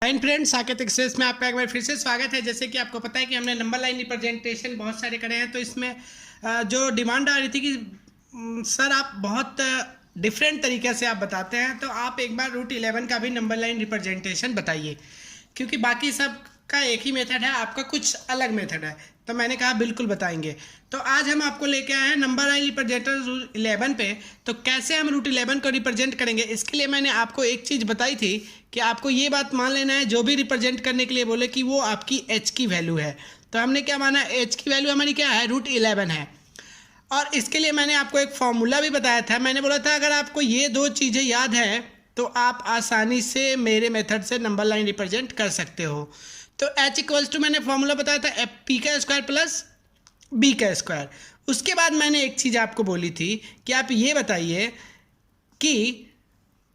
Fine friends, Saket access में आपका एक बार फिर से स्वागत है। जैसे कि आपको पता है कि हमने नंबर लाइन रिप्रेजेंटेशन बहुत सारे करे हैं, तो इसमें जो डिमांड आ रही थी कि सर आप बहुत डिफरेंट तरीके से आप बताते हैं, तो आप एक बार रूट 11 का भी नंबर लाइन रिप्रेजेंटेशन बताइए, क्योंकि बाकी सब का एक ही मेथड है, आपका कुछ अलग मेथड है। तो मैंने कहा बिल्कुल बताएंगे। तो आज हम आपको लेके आए हैं नंबर लाइन रिप्रेजेंटेशन रूट 11 पे। तो कैसे हम रूट 11 को रिप्रेजेंट करेंगे, इसके लिए मैंने आपको एक चीज़ बताई थी कि आपको ये बात मान लेना है, जो भी रिप्रेजेंट करने के लिए बोले कि वो आपकी एच की वैल्यू है। तो हमने क्या माना, एच की वैल्यू हमारी क्या है, रूट 11 है। और इसके लिए मैंने आपको एक फॉर्मूला भी बताया था। मैंने बोला था अगर आपको ये दो चीज़ें याद है तो आप आसानी से मेरे मेथड से नंबर लाइन रिप्रेजेंट कर सकते हो। तो एच इक्वल्स टू मैंने फॉर्मूला बताया था एफ पी का स्क्वायर प्लस बी का स्क्वायर। उसके बाद मैंने एक चीज़ आपको बोली थी कि आप ये बताइए कि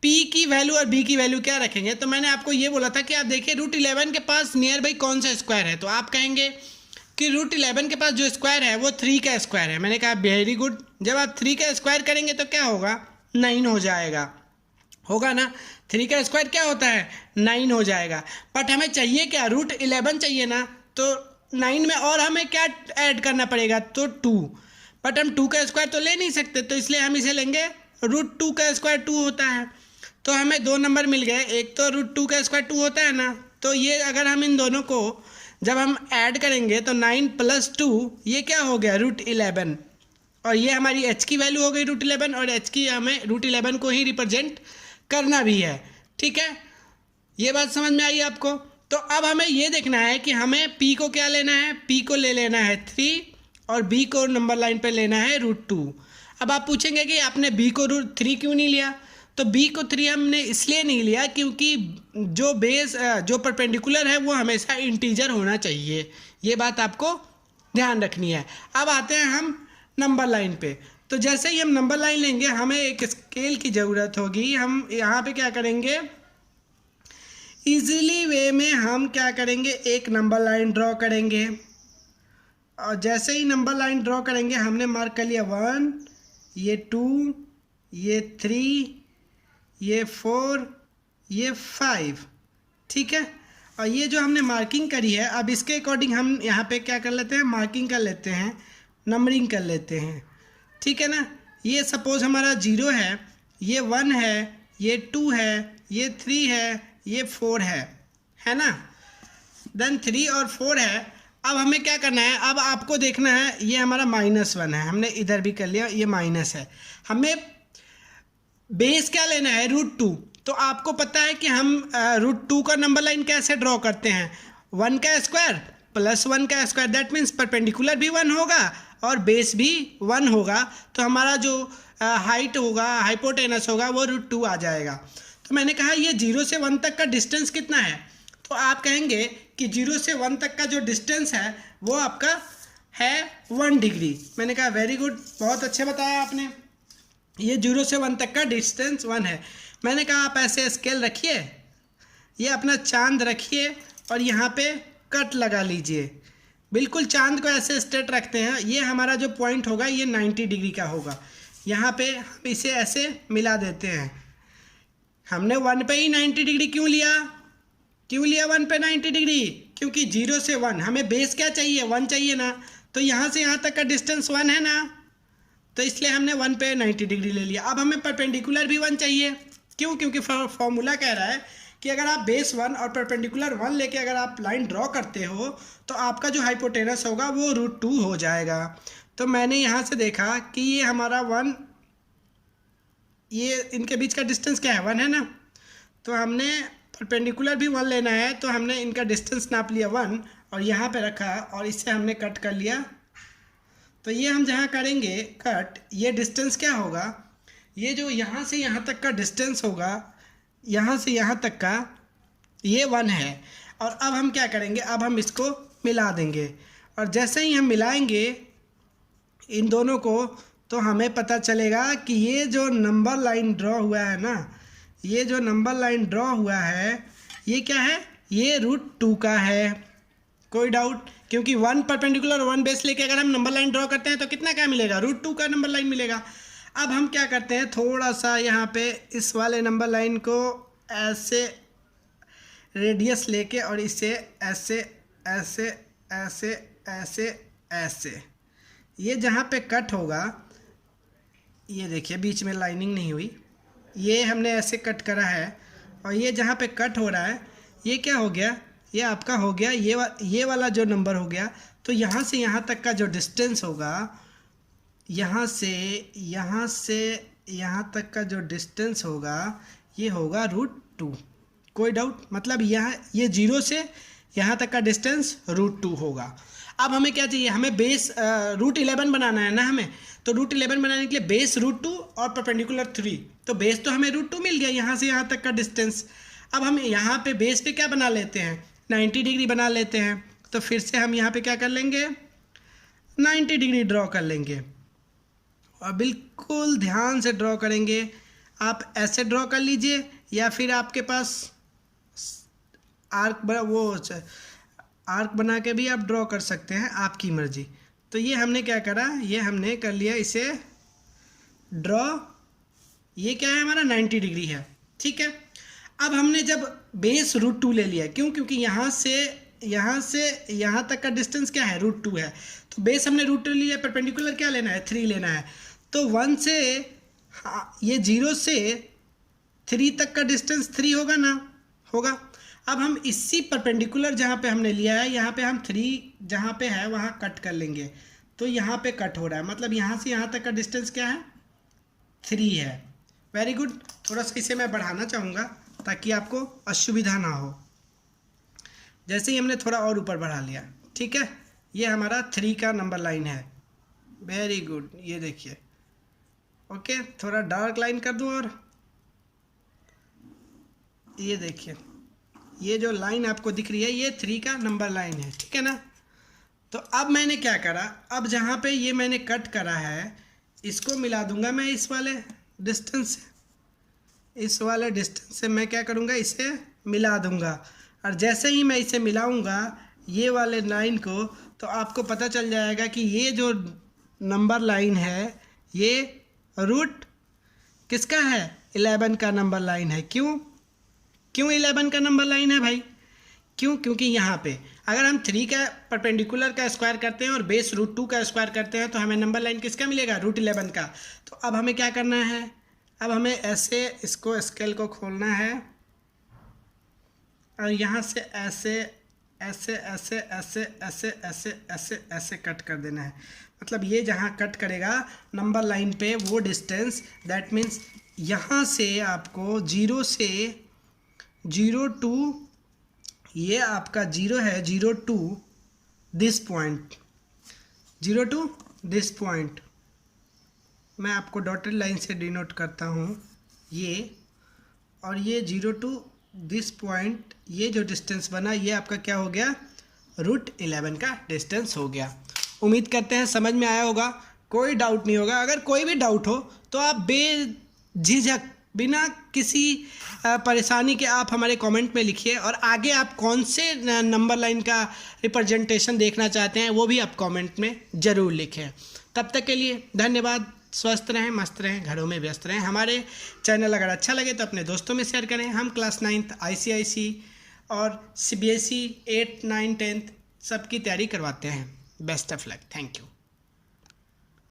P की वैल्यू और B की वैल्यू क्या रखेंगे। तो मैंने आपको ये बोला था कि आप देखिए रूट 11 के पास नियर बाई कौन सा स्क्वायर है। तो आप कहेंगे कि रूट 11 के पास जो स्क्वायर है वो 3 का स्क्वायर है। मैंने कहा वेरी गुड, जब आप 3 का स्क्वायर करेंगे तो क्या होगा, 9 हो जाएगा, होगा ना। 3 का स्क्वायर क्या होता है, 9 हो जाएगा। बट हमें चाहिए क्या, रूट 11 चाहिए ना। तो 9 में और हमें क्या ऐड करना पड़ेगा, तो 2। बट हम 2 का स्क्वायर तो ले नहीं सकते, तो इसलिए हम इसे लेंगे रूट 2 का स्क्वायर 2 होता है। तो हमें दो नंबर मिल गए, एक तो रूट 2 का स्क्वायर 2 होता है ना। तो ये अगर हम इन दोनों को जब हम ऐड करेंगे तो 9 + 2 ये क्या हो गया, रूट 11। और ये हमारी एच की वैल्यू हो गई रूट 11, और एच की हमें रूट 11 को ही रिप्रेजेंट करना भी है। ठीक है, ये बात समझ में आई आपको। तो अब हमें ये देखना है कि हमें P को क्या लेना है, P को ले लेना है 3 और B को नंबर लाइन पे लेना है रूट 2। अब आप पूछेंगे कि आपने B को रूट 3 क्यों नहीं लिया। तो B को 3 हमने इसलिए नहीं लिया क्योंकि जो बेस जो परपेंडिकुलर है वो हमेशा इंटीजर होना चाहिए। ये बात आपको ध्यान रखनी है। अब आते हैं हम नंबर लाइन पे। तो जैसे ही हम नंबर लाइन लेंगे हमें एक स्केल की ज़रूरत होगी। हम यहाँ पे क्या करेंगे, इजीली वे में हम क्या करेंगे, एक नंबर लाइन ड्रॉ करेंगे। और जैसे ही नंबर लाइन ड्रॉ करेंगे हमने मार्क कर लिया 1, ये 2, ये 3, ये 4, ये 5। ठीक है, और ये जो हमने मार्किंग करी है, अब इसके अकॉर्डिंग हम यहाँ पे क्या कर लेते हैं, मार्किंग कर लेते हैं, नंबरिंग कर लेते हैं। ठीक है ना। ये सपोज हमारा 0 है, ये 1 है, ये 2 है, ये 3 है, ये 4 है ना। देन 3 और 4 है। अब हमें क्या करना है, अब आपको देखना है, ये हमारा -1 है, हमने इधर भी कर लिया, ये माइनस है। हमें बेस क्या लेना है, रूट 2। तो आपको पता है कि हम रूट 2 का नंबर लाइन कैसे ड्रॉ करते हैं, 1 का स्क्वायर प्लस 1 का स्क्वायर। दैट मीन्स परपेंडिकुलर भी 1 होगा और बेस भी 1 होगा। तो हमारा जो हाइट होगा, हाइपोटेनस होगा, वो रूट 2 आ जाएगा। तो मैंने कहा ये 0 से 1 तक का डिस्टेंस कितना है। तो आप कहेंगे कि 0 से 1 तक का जो डिस्टेंस है वो आपका है 1 डिग्री। मैंने कहा वेरी गुड, बहुत अच्छे बताया आपने। ये 0 से 1 तक का डिस्टेंस 1 है। मैंने कहा आप ऐसे स्केल रखिए, ये अपना चांद रखिए और यहाँ पे कट लगा लीजिए। बिल्कुल चांद को ऐसे स्ट्रेट रखते हैं। ये हमारा जो पॉइंट होगा ये 90 डिग्री का होगा। यहाँ पे हम इसे ऐसे मिला देते हैं। हमने 1 पे ही 90 डिग्री क्यों लिया, 1 पे 90 डिग्री, क्योंकि 0 से 1 हमें बेस क्या चाहिए, 1 चाहिए ना। तो यहाँ से यहाँ तक का डिस्टेंस 1 है ना, तो इसलिए हमने 1 पे 90 डिग्री ले लिया। अब हमें परपेंडिकुलर भी 1 चाहिए, क्यों, क्योंकि फॉर्मूला कह रहा है कि अगर आप बेस 1 और परपेंडिकुलर 1 लेके अगर आप लाइन ड्रॉ करते हो तो आपका जो हाइपोटेनस होगा वो रूट 2 हो जाएगा। तो मैंने यहाँ से देखा कि ये हमारा 1, ये इनके बीच का डिस्टेंस क्या है, 1 है ना। तो हमने परपेंडिकुलर भी 1 लेना है, तो हमने इनका डिस्टेंस नाप लिया 1 और यहाँ पे रखा और इससे हमने कट कर लिया। तो ये हम जहाँ करेंगे कट, ये डिस्टेंस क्या होगा, ये जो यहाँ से यहाँ तक का डिस्टेंस होगा, यहाँ से यहाँ तक का, ये 1 है। और अब हम क्या करेंगे, अब हम इसको मिला देंगे। और जैसे ही हम मिलाएंगे इन दोनों को तो हमें पता चलेगा कि ये जो नंबर लाइन ड्रॉ हुआ है ना, ये जो नंबर लाइन ड्रॉ हुआ है ये क्या है, ये रूट 2 का है। कोई डाउट, क्योंकि 1 परपेंडिकुलर 1 बेस लेके अगर हम नंबर लाइन ड्रॉ करते हैं तो कितना क्या मिलेगा, रूट 2 का नंबर लाइन मिलेगा। अब हम क्या करते हैं, थोड़ा सा यहाँ पे इस वाले नंबर लाइन को ऐसे रेडियस लेके और इसे ऐसे ऐसे ऐसे ऐसे ऐसे, ये जहाँ पे कट होगा, ये देखिए बीच में लाइनिंग नहीं हुई, ये हमने ऐसे कट करा है, और ये जहाँ पे कट हो रहा है ये क्या हो गया, ये आपका हो गया ये वाला जो नंबर हो गया। तो यहाँ से यहाँ तक का जो डिस्टेंस होगा, यहाँ से यहाँ तक का जो डिस्टेंस होगा ये होगा √2। कोई डाउट? मतलब यहाँ ये 0 से यहाँ तक का डिस्टेंस √2 होगा। अब हमें क्या चाहिए, हमें बेस √11 बनाना है ना हमें, तो √11 बनाने के लिए बेस √2 और परपेंडिकुलर 3, तो बेस तो हमें √2 मिल गया यहाँ से यहाँ तक का डिस्टेंस। अब हम यहाँ पे बेस पे क्या बना लेते हैं, 90 डिग्री बना लेते हैं। तो फिर से हम यहाँ पे क्या कर लेंगे, 90 डिग्री ड्रॉ कर लेंगे, और बिल्कुल ध्यान से ड्रॉ करेंगे। आप ऐसे ड्रॉ कर लीजिए, या फिर आपके पास आर्क बना के भी आप ड्रॉ कर सकते हैं, आपकी मर्जी। तो ये हमने क्या करा, ये हमने कर लिया इसे ड्रॉ। ये क्या है, हमारा 90 डिग्री है, ठीक है। अब हमने जब बेस √2 ले लिया, क्यों, क्योंकि यहाँ से यहाँ तक का डिस्टेंस क्या है, √2 है, तो बेस हमने √2 लिया, परपेंडिकुलर क्या लेना है, 3 लेना है। तो 1 से ये 0 से 3 तक का डिस्टेंस 3 होगा ना, होगा। अब हम इसी परपेंडिकुलर जहाँ पे हमने लिया है, यहाँ पे हम 3 जहाँ पे है वहाँ कट कर लेंगे। तो यहाँ पे कट हो रहा है, मतलब यहाँ से यहाँ तक का डिस्टेंस क्या है, 3 है। Very good. थोड़ा सा इसे मैं बढ़ाना चाहूँगा ताकि आपको असुविधा ना हो। जैसे ही हमने थोड़ा और ऊपर बढ़ा लिया, ठीक है, ये हमारा 3 का नंबर लाइन है। वेरी गुड, ये देखिए। ओके, थोड़ा डार्क लाइन कर दूँ, और ये देखिए ये जो लाइन आपको दिख रही है ये 3 का नंबर लाइन है, ठीक है ना। तो अब मैंने क्या करा, अब जहाँ पे ये मैंने कट करा है इसको मिला दूंगा मैं इस वाले डिस्टेंस से, इस वाले डिस्टेंस से मैं क्या करूँगा, इसे मिला दूंगा। और जैसे ही मैं इसे मिलाऊंगा ये वाले लाइन को, तो आपको पता चल जाएगा कि ये जो नंबर लाइन है ये रूट किसका है, 11 का नंबर लाइन है। क्यों 11 का नंबर लाइन है भाई, क्यों, क्योंकि यहाँ पे अगर हम 3 का परपेंडिकुलर का स्क्वायर करते हैं और बेस √2 का स्क्वायर करते हैं तो हमें नंबर लाइन किसका मिलेगा, √11 का। तो अब हमें क्या करना है, अब हमें ऐसे इसको स्केल को खोलना है, और यहाँ से ऐसे ऐसे ऐसे ऐसे ऐसे ऐसे ऐसे ऐसे कट कर देना है। मतलब ये जहाँ कट करेगा नंबर लाइन पे वो डिस्टेंस, दैट मीन्स यहाँ से आपको 0 से 0 ये आपका 0 है, 0 to this point, 0 to this point. मैं आपको डॉटेड लाइन से डिनोट करता हूँ ये, और ये 0 to दिस पॉइंट, ये जो डिस्टेंस बना ये आपका क्या हो गया, √11 का डिस्टेंस हो गया। उम्मीद करते हैं समझ में आया होगा, कोई डाउट नहीं होगा। अगर कोई भी डाउट हो तो आप बेझिझक बिना किसी परेशानी के आप हमारे कमेंट में लिखिए, और आगे आप कौन से नंबर लाइन का रिप्रेजेंटेशन देखना चाहते हैं वो भी आप कमेंट में ज़रूर लिखें। तब तक के लिए धन्यवाद। स्वस्थ रहें, मस्त रहें, घरों में व्यस्त रहें। हमारे चैनल अगर अच्छा लगे तो अपने दोस्तों में शेयर करें। हम क्लास 9th ICIC और CBSE 8, 9, 10 सबकी तैयारी करवाते हैं। Best of luck. Thank you.